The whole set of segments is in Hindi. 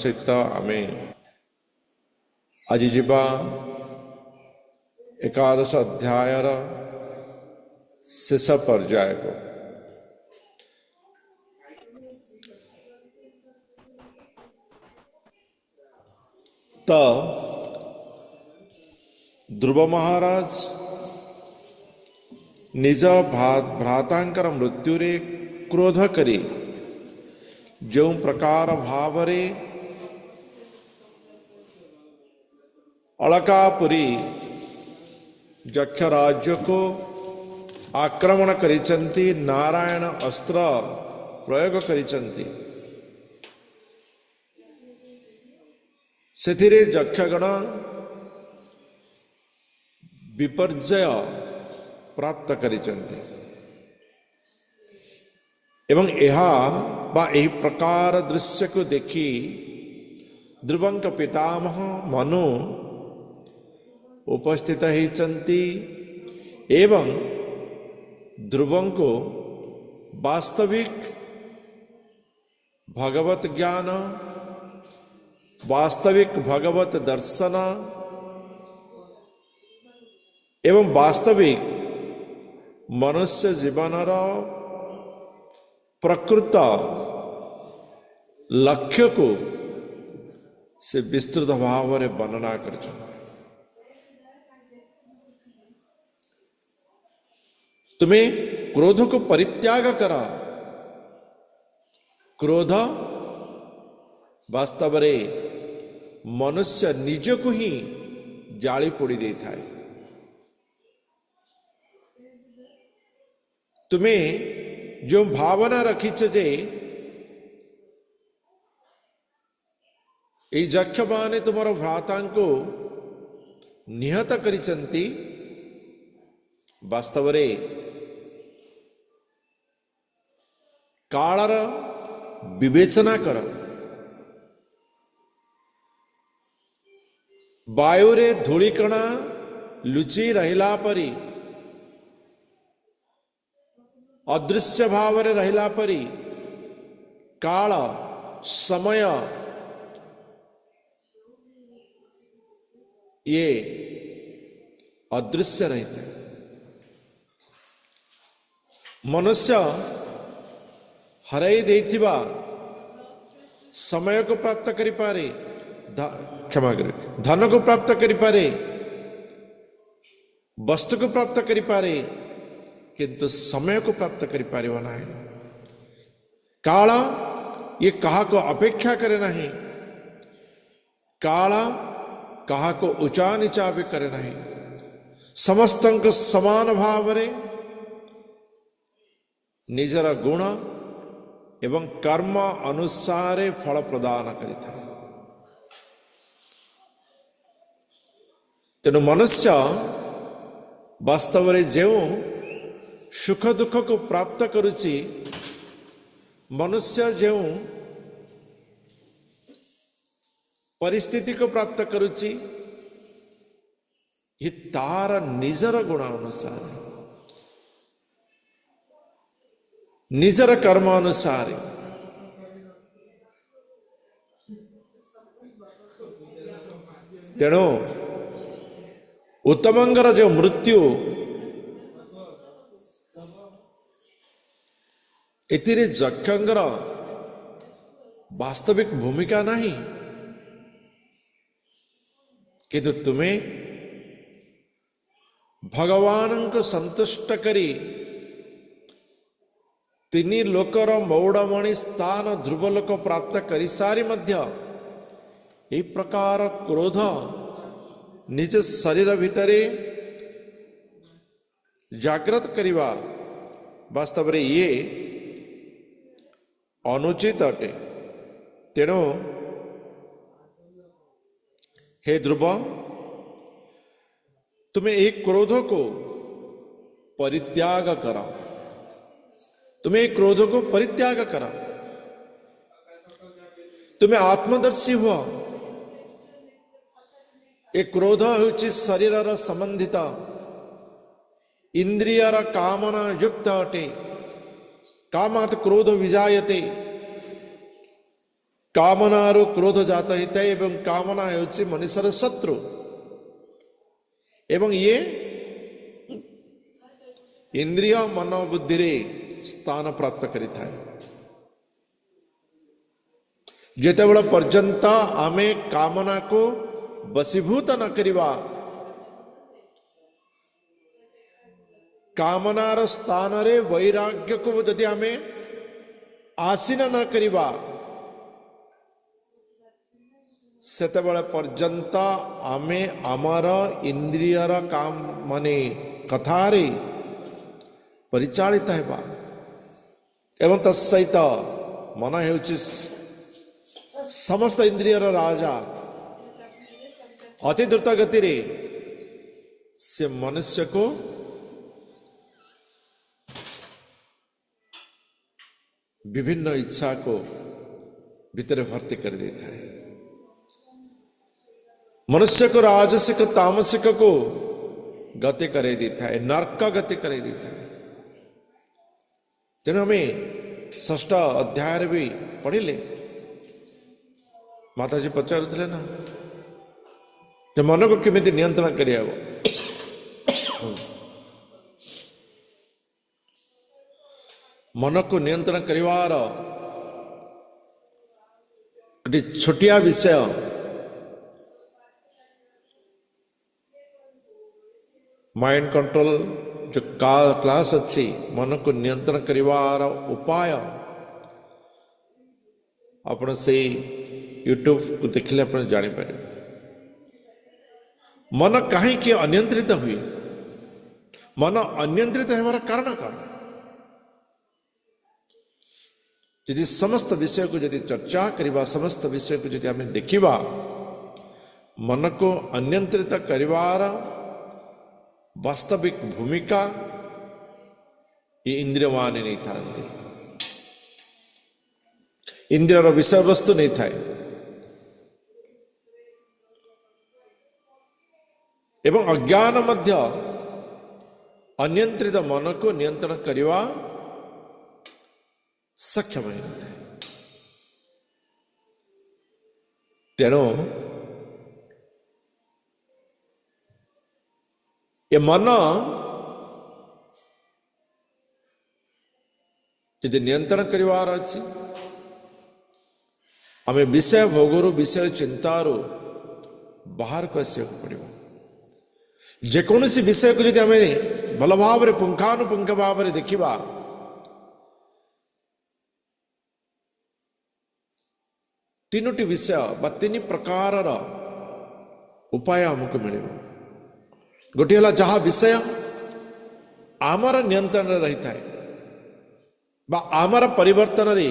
सहित आमे आज जीवा एकादश अध्यायर शेष पर्याय को। तो ध्रुव महाराज निज भ्रातांकर मृत्यु रे क्रोध करी जो प्रकार भावरे अलकापुरी जक्ष राज्य को आक्रमण करिचंती, नारायण अस्त्र प्रयोग करिचंती। सेथिरे जक्षगण विपर्जय प्राप्त करिचंती एवं यहा बा एही प्रकार दृश्य को देखी ध्रुवंक पितामह मनु उपस्थित होइचंती एवं ध्रुवं को वास्तविक भगवत ज्ञान, वास्तविक भगवत दर्शन एवं वास्तविक मनुष्य जीवनर प्रकृत लक्ष्य को से विस्तृत भाव में वर्णना कर। तुम्हें क्रोध को परित्याग करा। क्रोध वास्तव रे मनुष्य निज को ही जाली पोड़ी दे था। तुम्हें जो भावना रखीच जे ये जक्ष माने तुमर भ्राता को निहत करिसंती, वास्तव रे कालर विवेचना कर। वायुरे धूलिकणा लुचि रहिला परी, अदृश्य भाव रे रहिला परी काल समय ये अदृश्य रहते। मनुष्य हराई देथिबा समय को प्राप्त करि पारे, क्षमा करे, धन को प्राप्त करि पारे, वस्तु को प्राप्त करि पारे, किंतु समय को प्राप्त करि पारिबा नाही। काल ये कहा को अपेक्षा करे नहीं, काल कहा को ऊंचा नीचा भी करे नहीं। समस्तंक समान भाव रे निजर गुण एवं कर्म अनुसार फल प्रदान करिता। तेणु मनुष्य वास्तव रे जो सुख दुख को प्राप्त करुची, मनुष्य जो परिस्थिति को प्राप्त करुची, ये तार निजर गुण अनुसार, निजर कर्म अनुसार। तेणु उत्तमंगर जो मृत्यु एतिरे जक्षंगर वास्तविक भूमिका नहीं, किंतु तुम्हें भगवान को संतुष्ट करी तिनी लोकर मौड़मणि स्थान ध्रुवलोक प्राप्त करि सारी मध्य ए प्रकार क्रोध निज शरीर भितरे जागृत करिवा वास्तव रे ये अनुचित अटे। तेणु हे ध्रुव, तुम्हें एक क्रोध को परित्याग करा। तुम्हें एक क्रोध को परित्याग करा। तुम्हें आत्मदर्शी हुआ। एक क्रोध होची शरीर संबंधित इंद्रियर कामना युक्त अटे। कामात् क्रोध विजायते। कामनारू क्रोध जात होता है एवं कामना होची मनुष्यर शत्रु एवं ये इंद्रिय मनोबुद्धि रे स्थान प्राप्त करि थाए जेतेबेले पर्यंत आमे कामना को वशीभूत न करिवा कामनार स्थान रे वैराग्य को जदि आमे आसीन न करिवा सेतेबेले पर्यंत आमे आमार इंद्रियर काम माने कथारे परिचालित हेबा एवं तत्सहित मन हेउछि समस्त इंद्रियर राजा अति द्रुत गति रे से मनुष्य को विभिन्न इच्छा को भीतर भर्ती कर देता है मनुष्य को राजसिक तामसिक को गति कर देता है नरक गति कर देता है तेणु हमें षष्ठ अध्याय भी पढ़िले माताजी पचारुଥିଲେ ना जे मन को केमिति नियंत्रण करिया मन को नियंत्रण करिवार गोटे छोटिया विषय माइंड कंट्रोल जो क्लास अच्छी मन को नियंत्रण करिवार उपाय आपण से यूट्यूब को देखले आप जापर मन कहीं अनियंत्रित हुए मन अनियंत्रित होवार कारण कौन यदि समस्त विषय को यदि चर्चा करवा समस्त विषय को यदि आम देखा मन को अनियंत्रित करिवार वास्तविक भूमिका ये इंद्रिय माने नहीं था इंद्रियर विषय वस्तु नहीं था एवं अज्ञान मध्य अनियंत्रित मन को नियंत्रण करवा सक्षम है तेणु ये मन यदि नियंत्रण करिवार अछि आमे विषय भोगरु विषय चिंतारू बाहर को आसिया पड़ो जेकोसी विषय को यदि आमे भल भाव पुंखानुपुंख भाव देखा तीनोटी विषय बा तीन प्रकार उपाय हमको मिले गोटे है जहाँ विषय आमर नियंत्रण रही था बा आमर परिवर्तन रे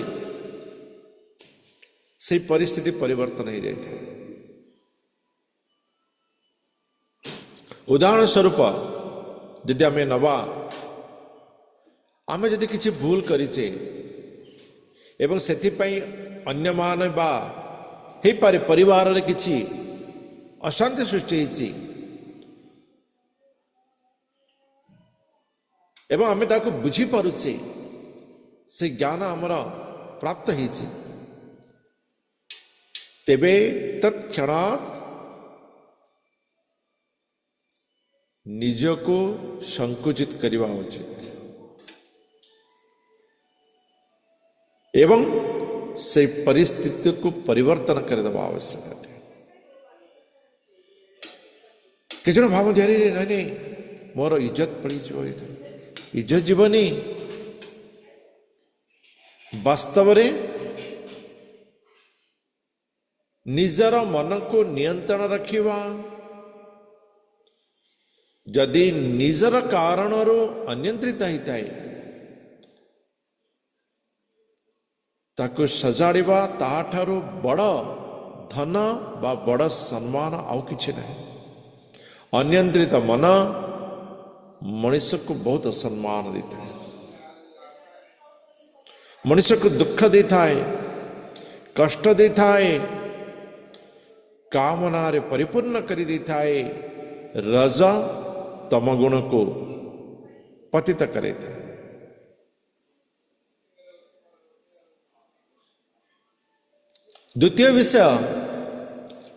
से परिस्थिति परिवर्तन हो जाए उदाहरण स्वरूप यदि आम नवा आम जदि किसी भूल करिचे एवं सेथिपाई अन्य मान बा हे पारे परिवार रे किछि अशांति सृष्टि होइछि एवं आमे ताको बुझी पारुछे से ज्ञान आमर प्राप्त होइछि तेबे तत्क्षणात् निज को संकुचित करवा उचित एवं से परिस्थिति को परिवर्तन करदेवा आवश्यक है किछ भाव ध्यान नहीं मोर इज्जत पड़ी इज्जत जीवनी वास्तव रे निजर मन को नियंत्रण रखिवा जदि निजर कारण अनियंत्रित होता है ताको सजाड़िबा ताठारु बड़ धन बा बड़ सम्मान आउ किछि नहीं अनियंत्रित मन मनुष्य को बहुत सम्मान देता है मनुष्य को दुख देता है कष्ट देता है कामना रे परिपूर्ण कर देता है रज तमगुण को पतित करेता है द्वितीय विषय,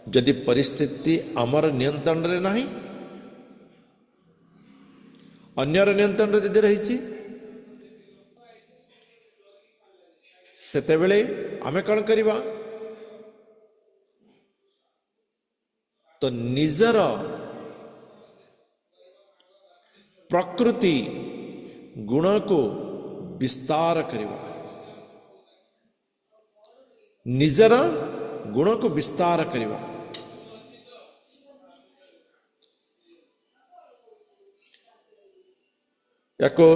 यदि परिस्थिति आमर नियंत्रण रे नहीं, अन्यर नियंत्रण रे यदि रही, सेतेबेले आमे कौन करिबा, तो निजर प्रकृति गुण को विस्तार करिबा, निजर गुण को विस्तार करिबा। याको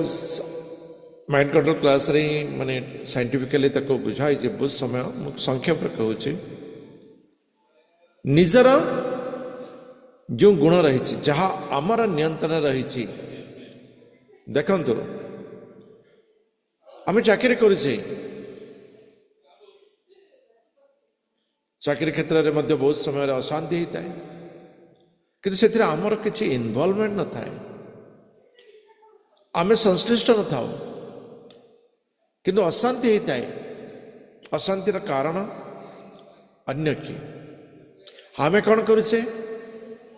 माइंड कंट्रोल क्लास रे माने साइंटिफिकली तक बुझाई जे बहुत समय संक्षेप कहूँ, निजर जो गुण रही जहाँ आमर नियंत्रण रही, देखंतु आम चाकरी करुचे, चाकरी क्षेत्र में मध्य बहुत समय अशांति होता है, किंतु से आमर किसी इनवॉल्वमेंट न थाए, आमे संश्लिष्ट न था, किंतु अशांति होता है। अशांतिर कारण अन्य की, आमे कौन करुचे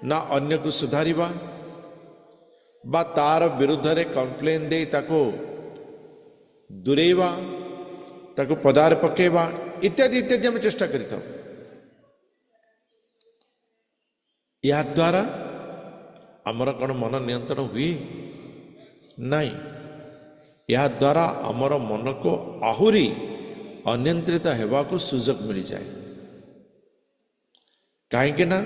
ना अन्य को सुधारिबा बा तार विरुद्ध रे कंप्लेन दे ताको दूरेवा, ताको पदार पकेवा इत्यादि इत्यादि आम चेष्टा करिता। या द्वारा आमर कौन मन नियंत्रण हुए नहीं, या द्वारा आमर मन को आहुरी अनियंत्रित हेबा को सुजोग मिल जाए। कहीं ना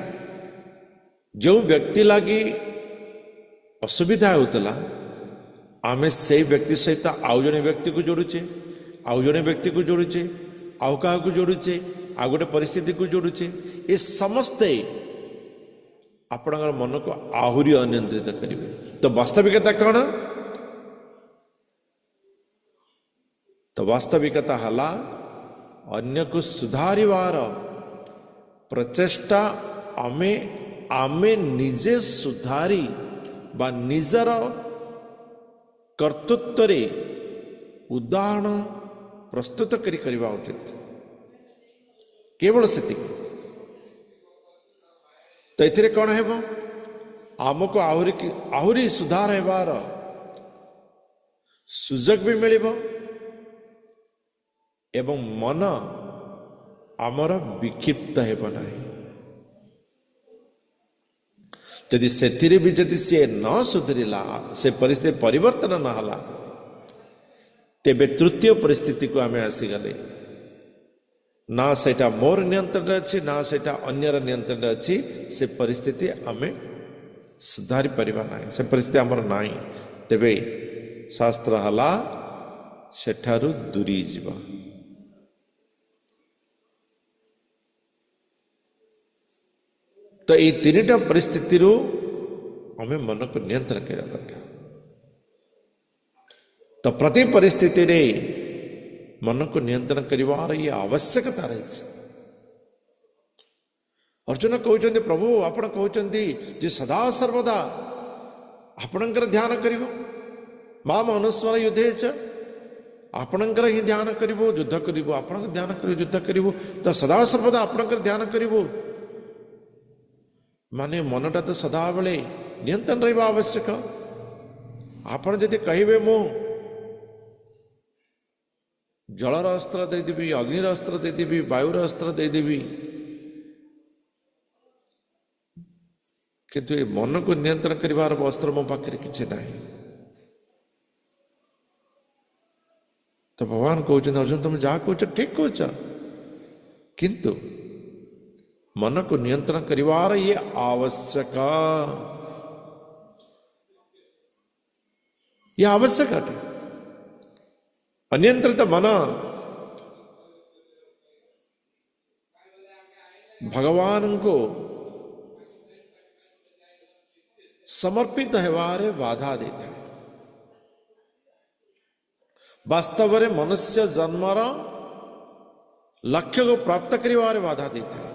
जो व्यक्ति लगी असुविधा होता, आमे से व्यक्ति सहित आउ जने व्यक्ति को जोड़ुचे, आउ जने व्यक्ति को जोड़ुचे, आउ क्या को जोड़ुचे, आउ गोटे परिस्थिति को जोड़ुचे, ये समस्ते आपणकर मन को आहुरी अनियंत्रित करेंगे। तो वास्तविकता कौन? तो वास्तविकता हला अन्य को सुधारिवार प्रचेष्टा आमे आमे निजे सुधारी बा निजर कर्तृत्व रे उदाहरण प्रस्तुत करी करवा उचित, केवल सेति। तो एथिरे कौन हेबो, आमको आहुरी सुधार हेबार सुजोग भी मिलिबो एवं मन आमर विक्षिप्त हेबो नहीं। यदि सेथिरे भी यदि सी न सुधरिला, से परिस्थिति परिवर्तन न हला, तेबे तृतीय परिस्थिति को आमे आसीगले, ना सेटा मोर नियंत्रण अच्छी ना सेटा अन्यर नियंत्रण अच्छी, से परिस्थिति आमे सुधारी परिबा नहीं, से परिस्थिति आमर नहीं। तेबे शास्त्र हला सेठारु दूरी जीवा। तो ये तीनटा परिस्थिति रू हमें मन को नियंत्रण कर दरकार। तो प्रति परिस्थिति रे मन को नियंत्रण करिवार ये आवश्यकता रही। अर्जुन कहते प्रभु आपण कहते जे सदा सर्वदा आपणकर ध्यान करिवो, माम अनुस्मर युद्धे च, आपणकर ही ध्यान करिवो, युद्ध करिवो, आपणकर ध्यान करिवो, युद्ध करिवो। तो सदा सर्वदा आपणकर ध्यान करिवो माने मनटा तो सदा बेले नियंत्रण रहा आवश्यक। आपण जदि कहिबे मु जलर अस्त्र देदेवी, अग्निर अस्त्र देदेवी, वायुर अस्त्र देदेवी, किंतु ये मन को नियंत्रण करिवार अस्त्र मो पाखरे किछि नाही। तो भगवान कहते अर्जुन तुम जहाँ कह ठीक कह, किंतु मन को नियंत्रण करिवार ये आवश्यक, ये आवश्यक है। अनियंत्रित मन भगवान को समर्पित हेबारे बाधा देता है। वास्तव में मनुष्य जन्मर लक्ष्य को प्राप्त करिवारे बाधा देता है।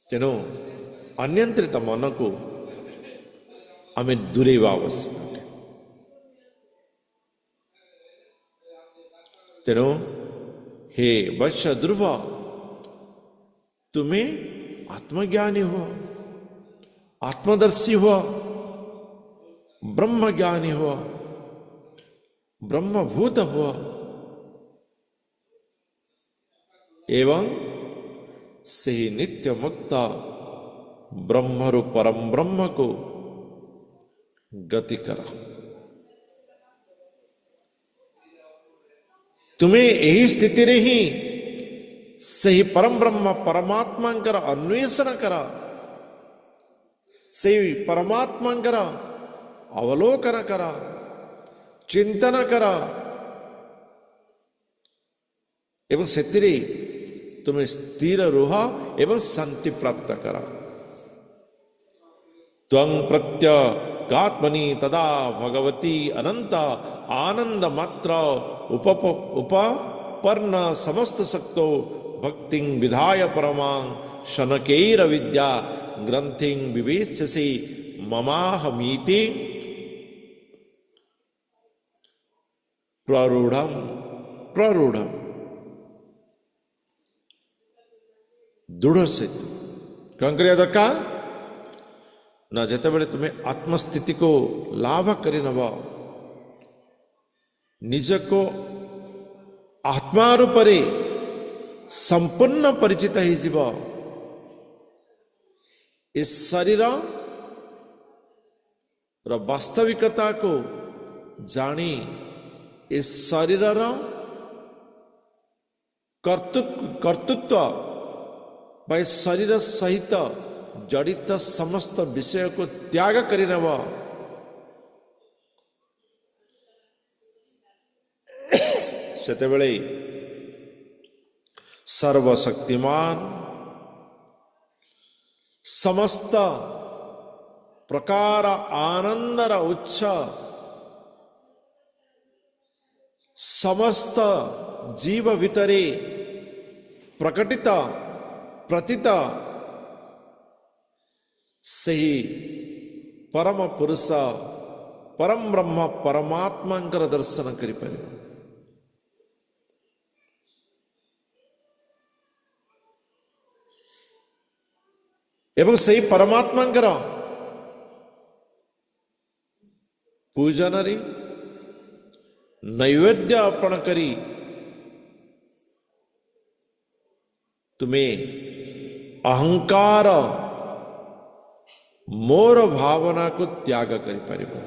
तेणु अनियंत्रित मन को आमे दूरेवा आवश्यक। तेणु हे वत्स ध्रुव, तुम्हें आत्मज्ञानी हो, आत्मदर्शी हो, ब्रह्मज्ञानी हो, ब्रह्मभूत हो एवं से नित्य मुक्त ब्रह्मरु परम ब्रह्म को गति करा। तुम्हें यही स्थिति रे ही सही परम ब्रह्म परमात्मांकर अन्वेषण करा, सही परमात्मांकर अवलोकन करा, चिंतन करा एवं सेतिरे तुम्हें स्थिर रुह एवं शांति प्राप्त करा। त्वं प्रत्यगात्मनि तदा भगवती अनंत आनंद मात्र उपपन्न समस्त शक्तो भक्तिं विधाय परमां शनकैर विद्या ग्रंथिं विवेच्यसि ममाहमीति प्ररूढ़ दृढ़ से कौन करिया दरकार ना जते बेले तुम्हें आत्मस्थिति को लाभ करी नब निज को आत्मा रूपरे संपूर्ण परिचित ही जीव इस शरीर वास्तविकता को जानी इस शरीर कर्तृत्व भाई शरीर सहित जड़ित समस्त विषय को त्याग करी नब सेतेबेले सर्वशक्तिमान समस्त प्रकार आनंदर उच्च समस्त जीव भितरे प्रकटित प्रतीत सही परम पुरुष परम ब्रह्म परमात्मांकर दर्शन करि परिबो। एवं सही परमात्मांकर पूजन रे नैवेद्य अर्पण करी तुम्हें अहंकार मोर भावना को त्याग करि परिबो,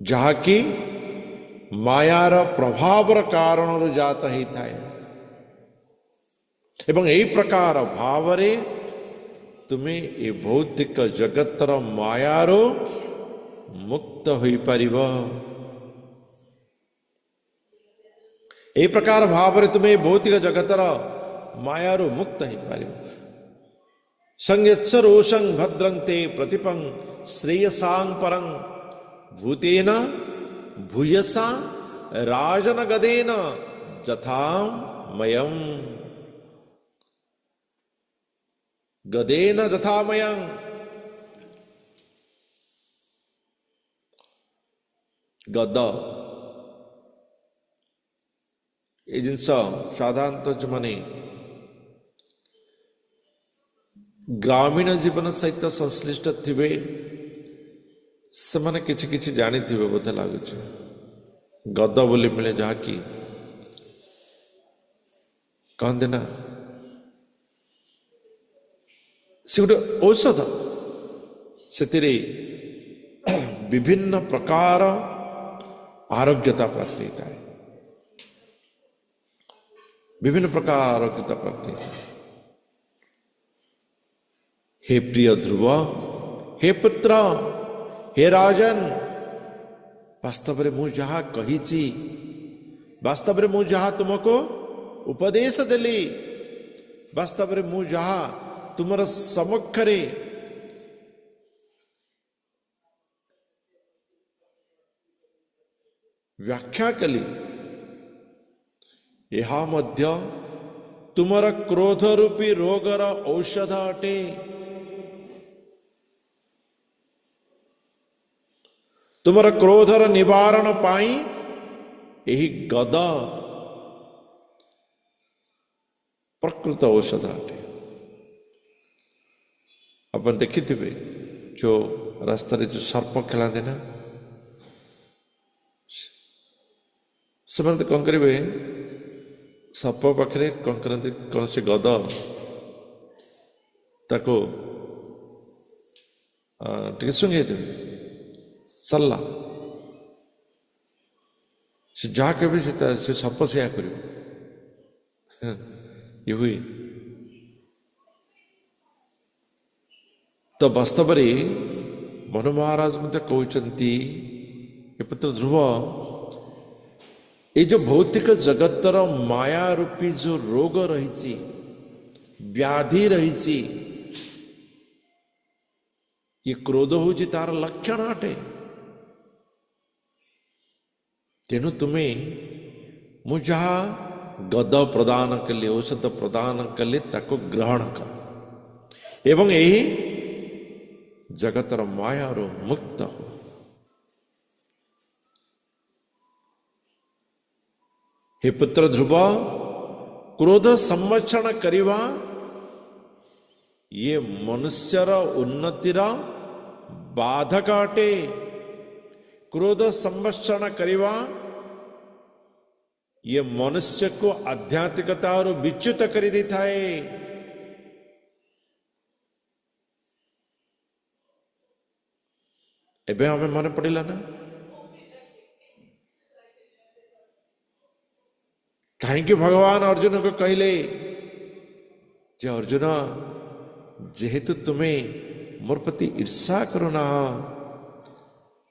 जहाँकि मायार प्रभावर कारण जात ही थाए एवं यही प्रकार भावरे तुम्हें ये भौतिक जगतर मायारो मुक्त होई परिबो। यही प्रकार भावरे तुम्हें भौतिक जगतर मायारो मुक्त होई परिबो। संयत्सरोषं भद्रंते प्रतिपं श्रेयसां परं भूतेन भूयसा राजन गदेन जथामयम् गदेन जथामयं। गद ये जिनस साधारणतः जो माने ग्रामीण जीवन सहित संश्लिष्ट थिबे से माने किछि किछि जानी थिबे बोधे लागुचे। गद बोली मिले जहाँकि कहते ना से गोटे औषध से विभिन्न प्रकार आरोग्यता प्राप्त होता है, विभिन्न प्रकार आरोग्यता प्राप्त होता है। हे प्रिय ध्रुव, हे पुत्र, हे राजन, वास्तव में मु जहा कही वास्तव में मु जहा तुमको उपदेश देली, वास्तव में मु जहा तुमर सम्मुखरे व्याख्या कली यह मध्य तुमर क्रोध रूपी रोगर औषध अटे। तुमर क्रोधर निवारण पाई यही गद प्रकृत औषध अटे। अपन देखिथिबे जो रास्ता रे जो सर्प खेलाते ना से कौन करेंगे सर्प पाखे कौन करते कौन से गद ताको टे सुंगे देवे सरला से जहाँ कभी से सर्प से कर ये हुई तो वास्तव में मनु महाराज मत कहते ये पुत्र ध्रुव ये जो भौतिक जगतर माया रूपी जो रोग रही व्याधि रही ये क्रोध हूँ तार लक्षण अटे। तेणु तुम्हें मु जहाँ गद प्रदान कले औषध प्रदान कले ताको ग्रहण कर एवं यही जगतर मायारू मुक्त हो। हे पुत्र ध्रुव क्रोध संरक्षण करिवा ये मनुष्यर उन्नतिर बाधक अटे। क्रोध संरक्षण करिवा ये मनुष्य को आध्यात्मिकता और विच्युत कर दी थाए। एबे हमें मन पड़ेगा ना कहीं भगवान अर्जुन को कहले जे अर्जुन जेहेतु तुम्हें मोर प्रति ईर्षा करो ना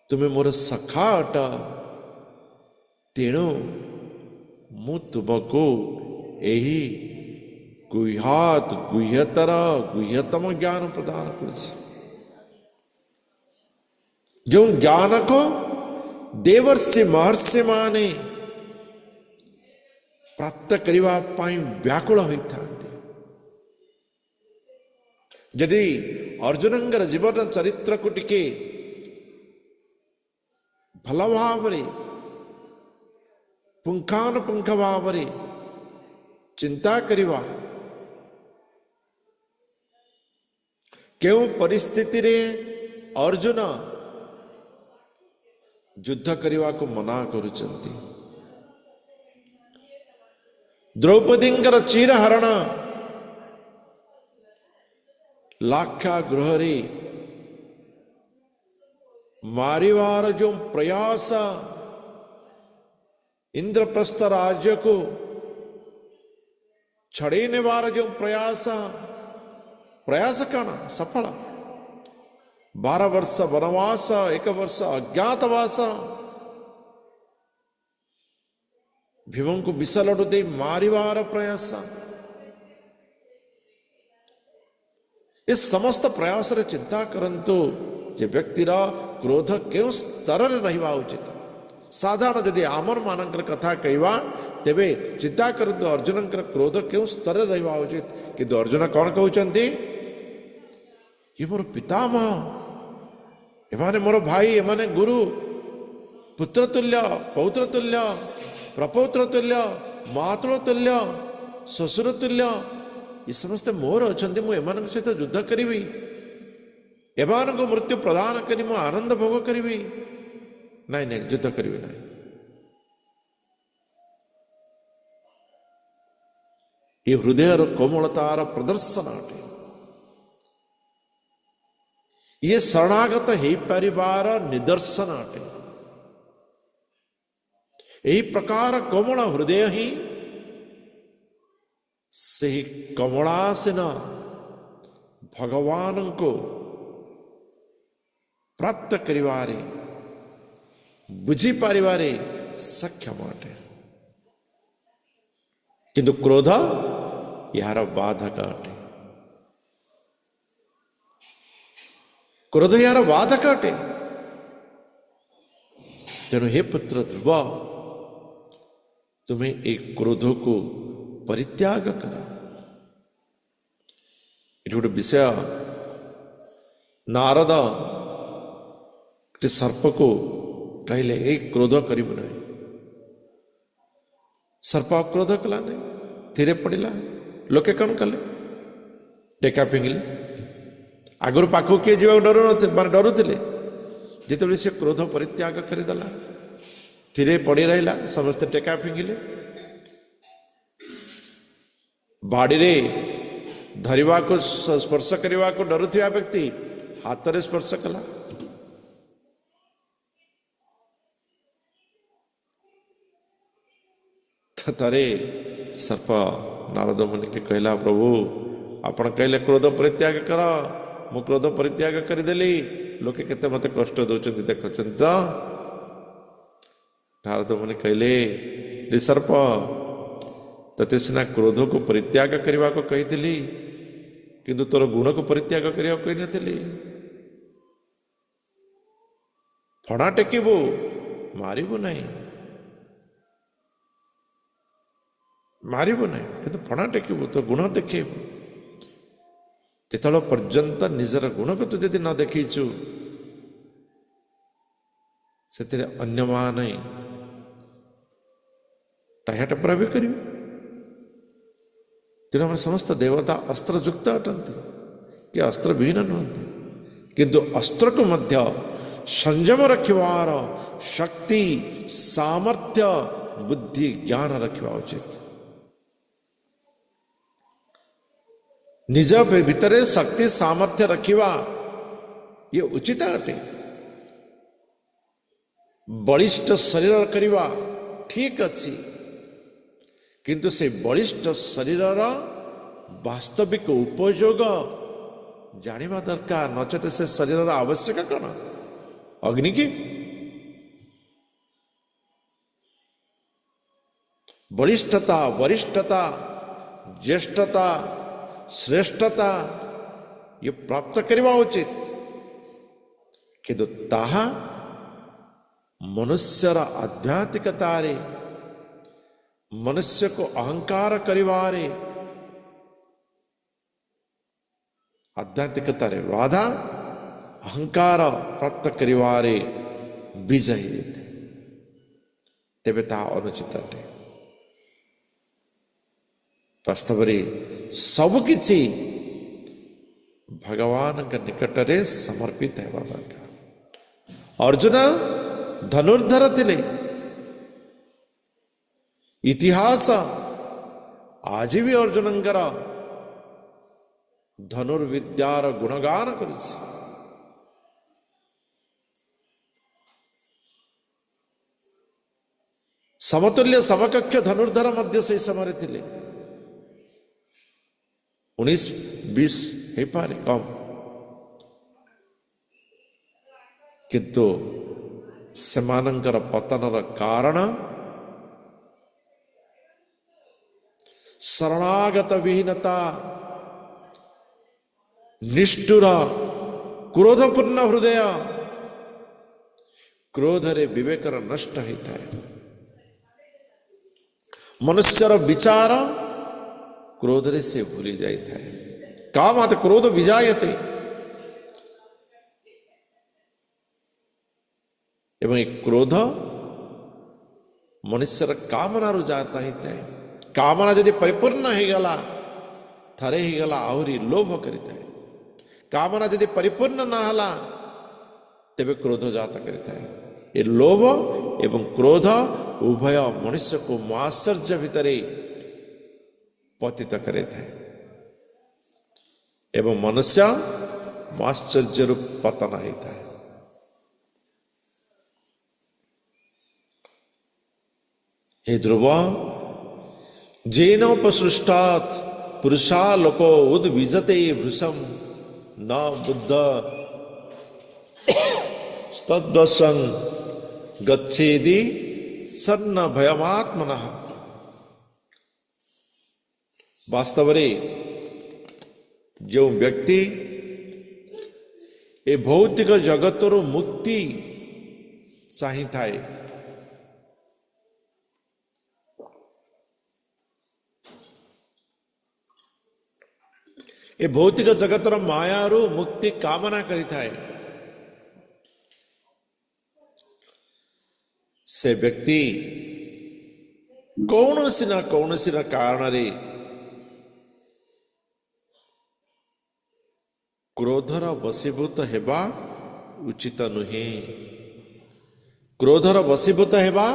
तुम्हें मोर सखा अट तेणु मु तुमको यही गुह्यतर गुह्यतम ज्ञान प्रदान कर जो ज्ञान को देवर्षि महर्षि माने प्राप्त करने पाई व्याकुल होता। यदि अर्जुनंगर जीवन चरित्र को टिके भल भाव पुंखानुपुंख भाव चिंता करिवा क्यों परिस्थिति रे अर्जुन युद्ध करने को मना करुचंती। द्रौपदींकर चीरहरण लाक्षा गृह रे मारिवार जो प्रयास इंद्रप्रस्थ राज्य को छड़ेने वार जो प्रयास करना सफल 12 वर्ष वनवास 1 वर्ष अज्ञातवास भीम को विष लडु दे मारिवार प्रयास इस समस्त प्रयास रे चिंता करंतु जे व्यक्तिर क्रोध क्यों स्तर रहिबा उचित। साधारण यदि आमर मानकर कथा कहवा तेबे चिंता करंतु अर्जुन क्रोध क्यों स्तर रहिबा उचित। किंतु अर्जुन कौन कहउचंती ये मोर पितामह एमाने मोर भाई एमाने गुरु पुत्र तुल्य पौत्र तुल्य प्रपौत्र तुल्य मातुल तुल्य ससुर तुल्य ये समस्ते मोर अच्छे मुझे सहित युद्ध करी एमान को मृत्यु प्रदान करी मु आनंद भोग करी नहीं नहीं युद्ध करी नहीं। ये हृदय कोमलतार प्रदर्शन अटे। ये शरणागत हो पारिबार निदर्शन अटे। यही प्रकार कोमल हृदय ही से कमलासीन भगवान को प्राप्त करिवारे बुझी पारिवारे सक्षम अटे। किंतु क्रोध यार बाधक अटे। क्रोध यार बाधक अटे। तेणु हे पुत्र ध्रुव तुम्हें एक क्रोध को परित्याग कर। ये गोटे विषय नारद सर्प को कहले एक क्रोध करिबु नहीं सर्प क्रोध कला नहीं, धीरे पड़ा। लोके कौन कले? टेका फिंगिले। आगुरी पाखक किए जा डरुले, जिते से क्रोध परित्याग करदेला, धीरे पड़ी रहा, समस्ते टेका फिंगिले। बाड़ी रे धरवा को स्पर्श करने को डरुवा व्यक्ति हाथ रे स्पर्श कला। थे सर्प नारद मुनि के कहला, प्रभु आपण कहले क्रोध परित्याग कर, मु क्रोध परित्याग करदेली, लोके केते मते कष्ट दौरान देखुं तो। नारद मुनि कहले, रे सर्प तते सिना क्रोध को परित्याग करने को कही, किंतु तोर गुण को परित्याग करने को कही नी। फणा टेकबू, मारिबू नहीं, मारिबू नहीं, किंतु फणा टेकबू, तो गुण देखेबू। जिते पर्यंत निजर गुण को तु जदि न देखीचु, से अन्य मान टाटा भी करेंगे। तेणु आम समस्त देवता अस्त्रयुक्त अटंती, कि अस्त्र विहीन नुहति, किंतु अस्त्र को मध्य संयम रखिवार शक्ति, सामर्थ्य, बुद्धि, ज्ञान रखा उचित। निज भितर शक्ति सामर्थ्य रखिवा ये उचित अटे। बलिष्ठ शरीर करवा ठीक अच्छी, किंतु से बलिष्ठ शरीर वास्तविक उपयोग जानिबा दरकार, नचेत से शरीर आवश्यक कौन? अग्नि की बलिष्ठता, वरिष्ठता, ज्येष्ठता, श्रेष्ठता ये प्राप्त करवा उचित, किंतु ताहा मनुष्यर आध्यात्मिकता रे, मनुष्य को अहंकार करिवारे, आध्यात्मिकता रे बाधा, अहंकार प्राप्त करिवारे विजयी देते, तेबे ता अनुचित अटे। वास्तव में सबकिछि भगवान के निकट रे समर्पित है दरकार। अर्जुन धनुर्धर थिले, इतिहास आज भी अर्जुनंकर धनुर्विद्यार गुणगान करिछि। समतुल्य समकक्ष धनुर्धर मध्य से समय थिले, 19-20 हो पारे कम, किंतु सेमानंकर पतनर कारण शरणागत विहीनता, निष्ठुर क्रोधपूर्ण हृदय, क्रोधरे विवेकर नष्ट होता है। मनुष्यर विचार क्रोधरे से भूली जाता है। कामात् क्रोध विजायते, एवं एक क्रोध मनुष्यर कामना रु जाता है। कामना यदि परिपूर्ण हो गला, थरे ही गला आहरी लोभ करता है। कामना यदि परिपूर्ण ना हला, तेबे क्रोध जाता करता है। ये लोभ एवं क्रोध उभय मनुष्य को आश्चर्य भितरे पतित करे थे, एवं मनुष्य आश्चर्य रूप पतन होता है। हे ध्रुव, जेनोपसृष्टात् पुरुषा लोको उद्विजते भृशं न बुद्ध तद्वशं गच्छेदि सन्न भयमात्मनः। वास्तव में जो व्यक्ति ए भौतिक जगतर मुक्ति चाही थाए, ए भौतिक जगतर मायारू मुक्ति कामना करी थाए, से व्यक्ति କୌଣସି ନା କାରଣରେ କ୍ରୋଧର ବଶୀଭୂତ ହେବା ଉଚିତ ନୁହେଁ। କ୍ରୋଧର ବଶୀଭୂତ ହେବା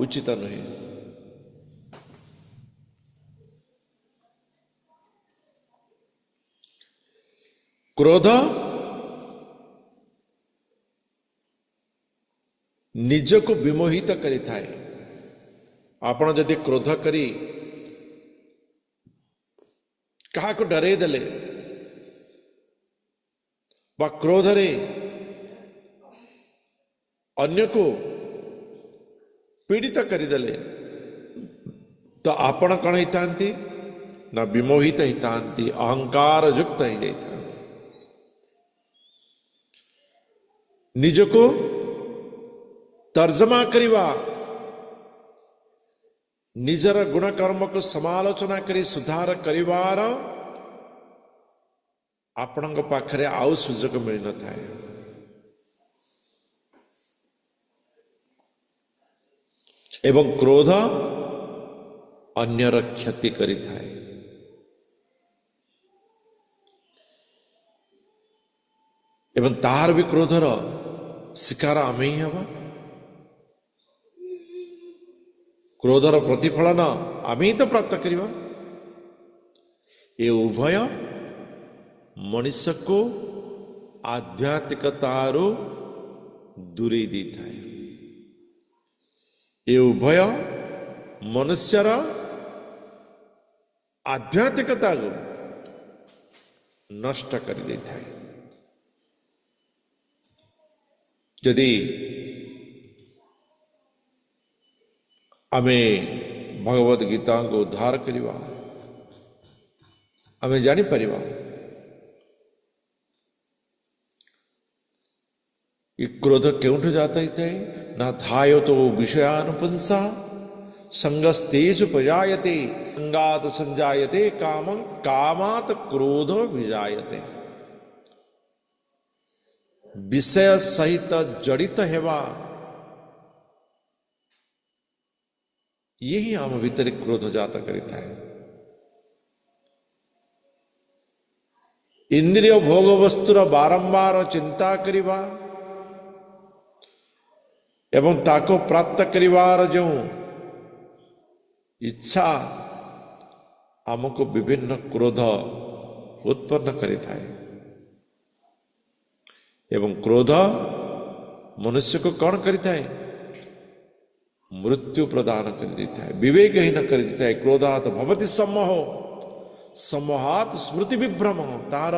ଉଚିତ ନୁହେଁ। କ୍ରୋଧ ନିଜକୁ ବିମୋହିତ କରିଥାଏ। ଆପଣ ଯଦି କ୍ରୋଧ କରି କାହାକୁ ଡରେଇ ଦେଲେ ବା କ୍ରୋଧରେ ଅନ୍ୟକୁ ପୀଡ଼ିତ କରିଦେଲେ ତ ଆପଣ କ'ଣ ହେଇଥାନ୍ତି ନା ବିମୋହିତ ହେଇଥାନ୍ତି, ଅହଙ୍କାର ଯୁକ୍ତ ହେଇଯାଇଥାନ୍ତି। ନିଜକୁ ତର୍ଜମା କରିବା, ନିଜର ଗୁଣକର୍ମକୁ ସମାଲୋଚନା କରି ସୁଧାର କରିବାର ଆପଣଙ୍କ ପାଖରେ ଆଉ ସୁଯୋଗ ମିଳିନଥାଏ। ଏବଂ କ୍ରୋଧ ଅନ୍ୟର କ୍ଷତି କରିଥାଏ। ଏବଂ ତାହାର ବି କ୍ରୋଧର ଶିକାର ଆମେ ହିଁ ହେବା। କ୍ରୋଧର ପ୍ରତିଫଳନ ଆମେ ହିଁ ତ ପ୍ରାପ୍ତ କରିବା। ଏ ଉଭୟ ମଣିଷକୁ ଆଧ୍ୟାତ୍ମିକତାରୁ ଦୂରେଇ ଦେଇଥାଏ। ଏ ଉଭୟ ମନୁଷ୍ୟର ଆଧ୍ୟାତ୍ମିକତାକୁ ନଷ୍ଟ କରିଦେଇଥାଏ। ଯଦି ଆମେ ଭଗବତ ଗୀତାଙ୍କୁ ଉଦ୍ଧାର କରିବା, ଆମେ ଜାଣିପାରିବା ଏ କ୍ରୋଧ କେଉଁଠୁ ଜାତ ହେଇଥାଏ ନା ଧାୟତ ବିଷୟାନୁପୁଂସା ସଂଗସ୍ତେଷୁ ପ୍ରଜାୟତେ ସଂଗାତ ସଂଜାୟତେ କାମଂ କାମାତ କ୍ରୋଧ ବିଜାୟତେ। ବିଷୟ ସହିତ ଜଡ଼ିତ ହେବା यही ଆମ ଭିତରେ କ୍ରୋଧ ଜାତ କରିଥାଏ। ଇନ୍ଦ୍ରିୟ ଭୋଗ ବସ୍ତୁର ବାରମ୍ବାର ଚିନ୍ତା କରିବା ଏବଂ ତାକୁ ପ୍ରାପ୍ତ କରିବାର ଯେଉଁ ଇଚ୍ଛା ଆମକୁ ବିଭିନ୍ନ କ୍ରୋଧ ଉତ୍ପନ୍ନ କରିଥାଏ। ଏବଂ କ୍ରୋଧ ମନୁଷ୍ୟକୁ କ'ଣ କରିଥାଏ? ମୃତ୍ୟୁ ପ୍ରଦାନ କରିଦେଇଥାଏ, ବିବେକହୀନ କରିଦେଇଥାଏ। କ୍ରୋଧାତ ଭବତି ସମ୍ମୋହ, ସମ୍ମୋହାତ ସ୍ମୃତି ବିଭ୍ରମ। ତାହାର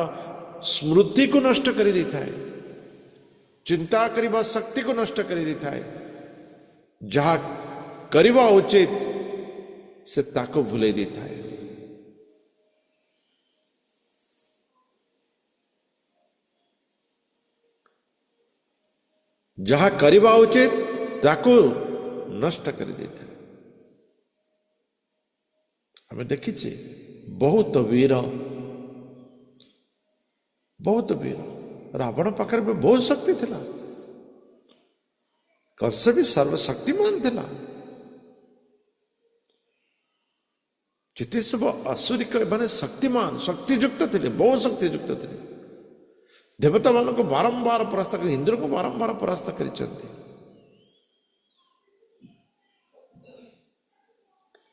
ସ୍ମୃତିକୁ ନଷ୍ଟ କରିଦେଇଥାଏ, ଚିନ୍ତା କରିବା ଶକ୍ତିକୁ ନଷ୍ଟ କରିଦେଇଥାଏ। ଯାହା କରିବା ଉଚିତ ସେ ତାକୁ ଭୁଲେଇ ଦେଇଥାଏ। ଯାହା କରିବା ଉଚିତ ତାକୁ ନଷ୍ଟ କରିଦେଇଥାଏ। ଆମେ ଦେଖିଛେ ବହୁତ ବୀର ରାବଣ ପାଖରେ ବି ବହୁତ ଶକ୍ତି ଥିଲା। କଂସ ବି ସର୍ବଶକ୍ତିମାନ ଥିଲା। ଯେତେ ସବୁ ଆସୁରିକ ମାନେ ଶକ୍ତିମାନ, ଶକ୍ତିଯୁକ୍ତ ଥିଲେ, ବହୁତ ଶକ୍ତିଯୁକ୍ତ ଥିଲେ। ଦେବତା ମାନଙ୍କୁ ବାରମ୍ବାର ପରାସ୍ତ କରି, ଇନ୍ଦ୍ରକୁ ବାରମ୍ବାର ପରାସ୍ତ କରିଛନ୍ତି।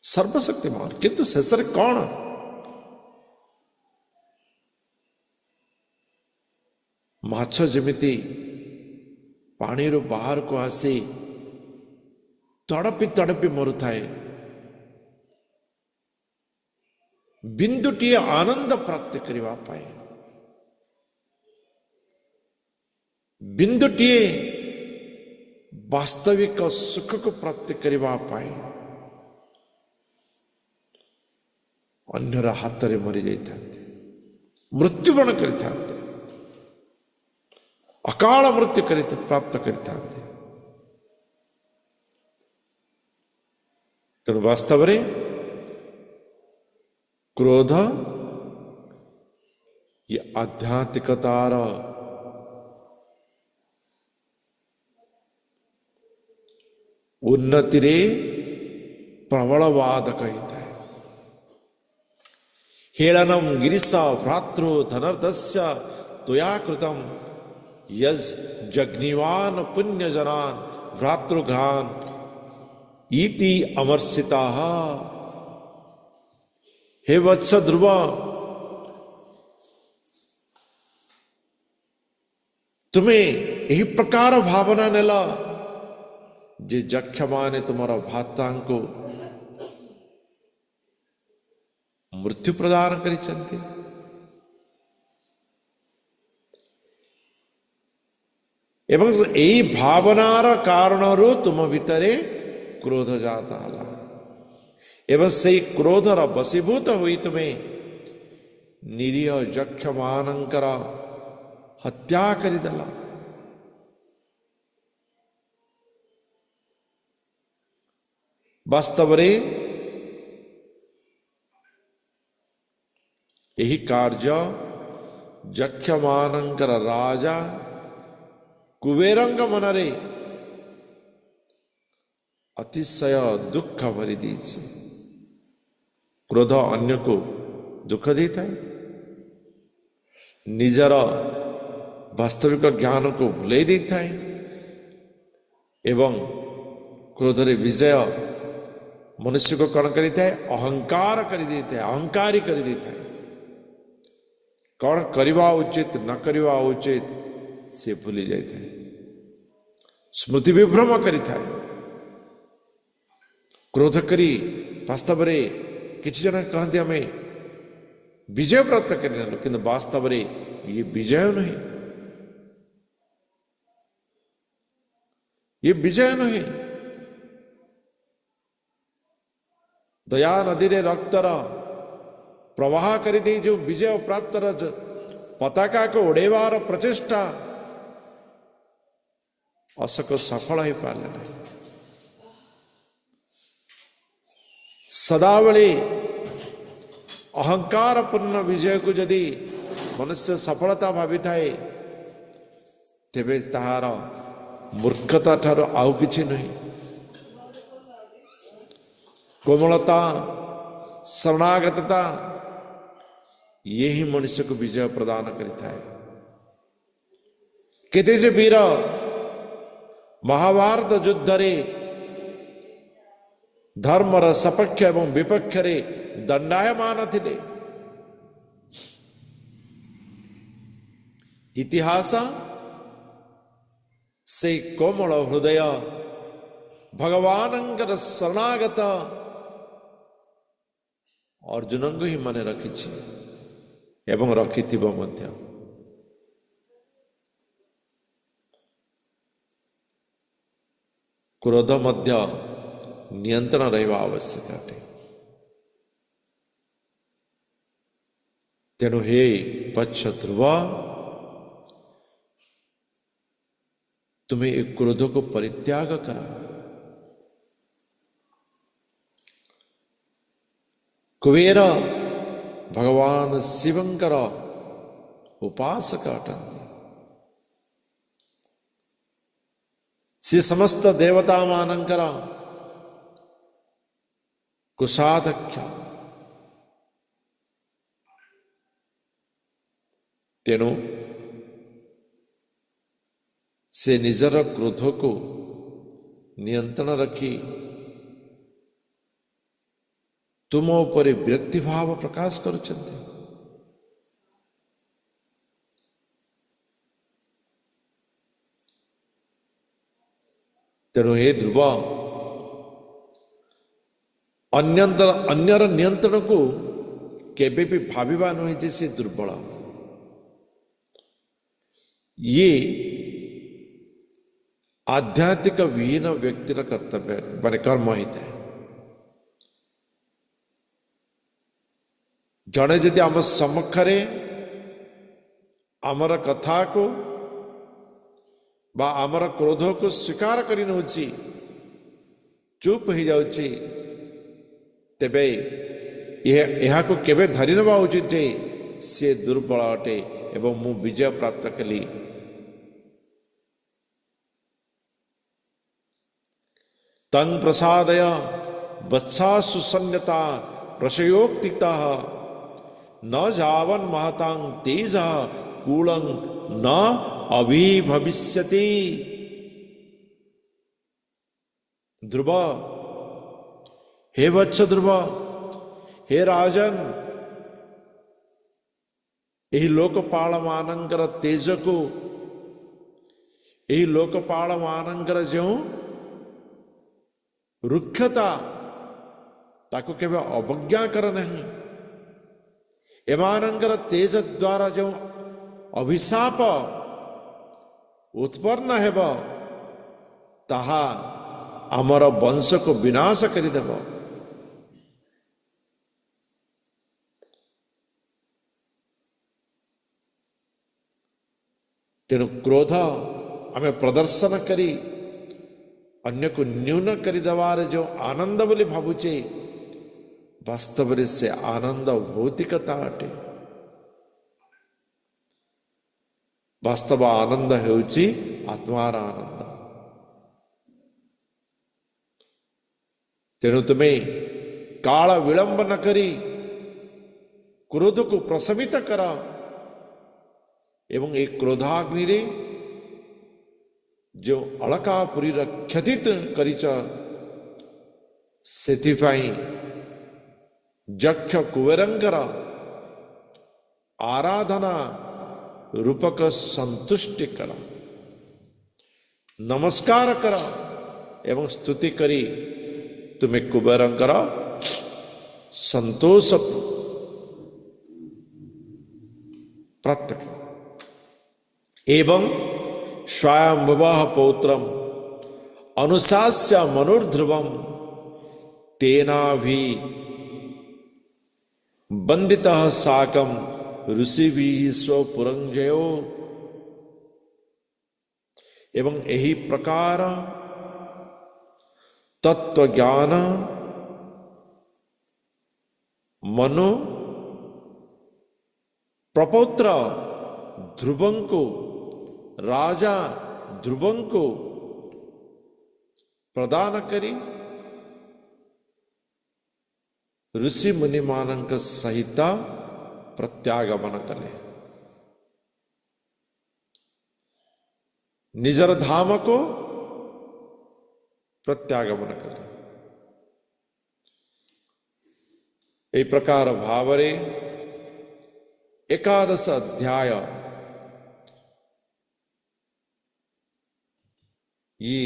ସର୍ବଶକ୍ତିମାନ, କିନ୍ତୁ ଶେଷରେ କ'ଣ? ମାଛ ଯେମିତି ପାଣିରୁ ବାହାରକୁ ଆସି ତଡ଼ପି ତଡ଼ପି ମରୁଥାଏ, ବିନ୍ଦୁଟିଏ ଆନନ୍ଦ ପ୍ରାପ୍ତି କରିବା ପାଇଁ, ବିନ୍ଦୁଟିଏ ବାସ୍ତବିକ ସୁଖକୁ ପ୍ରାପ୍ତି କରିବା ପାଇଁ ଅନ୍ୟର ହାତରେ ମରିଯାଇଥାନ୍ତି, ମୃତ୍ୟୁବରଣ କରିଥାନ୍ତି, ଅକାଳ ମୃତ୍ୟୁ ପ୍ରାପ୍ତ କରିଥାନ୍ତି। ତେଣୁ ବାସ୍ତବରେ କ୍ରୋଧ ये आध्यात्मिकतार उन्नति रे प्रबलवाद कही हेलनम गिरीश भ्रातृ धनर्दस्य त्वया कृतम यज जग्निवान पुण्यजनान भ्रातृघ्रान इति अमर्षिता। हे वत्स ध्रुव, तुम्हें यही प्रकार भावना नेला जे जक्ष माने तुम्हारा भाता को मृत्यु प्रदान करिचंती। एवं यही भावनार कारणर तुम भितरे क्रोध जाता हला एवं से क्रोधर वशीभूत हुई तुम्हें निरीह जक्ष मानंकर हत्या करिदेला। वास्तव रे यही कार्य जक्ष मानंकर राजा कुबेरंग मनरे अतिशय दुख भरी देछि। क्रोध अन्य को दुख देता है, निजर वास्तविक ज्ञान को भूले देता है एवं क्रोध रे विजय मनुष्य को कौन करता है? अहंकार कर देता है, अहंकारी कर देता है। कौन करवा उचित न करवा उचित से भूली जाता है, स्मृति विभ्रम करिता है। क्रोध करी वास्तव रे किसी जन कहते हमें विजय प्राप्त करने किंतु वास्तव रे ये विजय नहीं, ये विजय नहीं। दया नदी रे रक्तर प्रवाह कर दे जो विजय प्राप्त पताका को उड़ेवार प्रचेष्टा अशोक सफल हो पारे नहीं। सदाबले अहंकार पूर्ण विजय को यदि मनुष्य सफलता भावी थाए तेबे ताहार मूर्खता ठार आउ किछि नहीं। कोमलता शरणागतता यही मनुष्य को विजय प्रदान करता है। केते जे वीर महाभारत युद्ध रे धर्मर सपक्ष एवं विपक्ष रे दंडायमान थिले। इतिहास से कोमल हृदय भगवानंकर शरणागत अर्जुन को ही मन रखी एवं रखिथिब मध्य। क्रोध मध्य नियंत्रण रहिबा आवश्यक अटे। तेणु हे वत्स ध्रुव, तुम्हें एक क्रोध को परित्याग करा। कुबेर भगवान शिवंकर उपासक अटंती। से समस्त देवता मानंकर कुशाध्यक्ष। तेणु से निजर क्रोध को नियंत्रण रखी तुम उपरे विरक्ति भाव प्रकाश करुछन्ति। तेणु हे ध्रुव, अन्यर नियंत्रण को केबे भी भाविबा नुहे जे से दुर्बल। ये आध्यात्मिक विहीन व्यक्तिर कर्तव्य माने कर्म होता है। जड़े जदि आम सम्मुखरे आमर कथा को बा आमर क्रोध को स्वीकार करि नउची, चुप हो जाउची, तेबे यह को केबे धरि नबा उचित जे से दुर्बल अटे एवं मु विजय प्राप्त कली। तं प्रसादय वत्सा सुसन्यता रसयोक्तिता न जावन महतांग तेज कूलंग न अभिभविष्यति। ध्रुव, हे वत्स ध्रुव, हे राजन, यही लोकपाल मानंकर तेज को, यही लोकपाल मानंकर जो रुक्षता ताको केवल अवज्ञा कर नहीं। एमानंकर तेज द्वारा जो अभिशाप उत्पन्न हेब ताहा आमर वंश को विनाश करिदेव। तेणु क्रोध आमे प्रदर्शन करी अन्य को न्यून करिदेवार जो आनंद बोली भावुचे वास्तव से आनंद भौतिकता अटे। वास्तव आनंद हेउची आत्मार आनंद। तेणु तुम्हें काल विलंब न करी क्रोध को प्रशमित कर एवं एक क्रोधाग्नि रे जो अलकापुरी क्षति करिच सेथिपाई जक्ष कुबेरंकर आराधना रूपक संतुष्टि कर नमस्कार कर एवं स्तुति करी तुम्हें कुबेरंकर संतोष प्राप्त कर एवं स्वयंभुवः पौत्रम अनुशास्य मनुर्ध्रुवम तेनाभि बंदितः साकं ऋषिभिः स्वपुरंजयो। एवं यही प्रकार तत्व ज्ञान मनो प्रपौत्र ध्रुवं को राजा ध्रुवं को प्रदान करी ऋषि मुनि मानक सहित प्रत्यागमन कले। निजर धाम को प्रत्यागमन कले। ए प्रकार भावरे एकादश अध्याय ये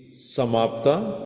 समाप्त।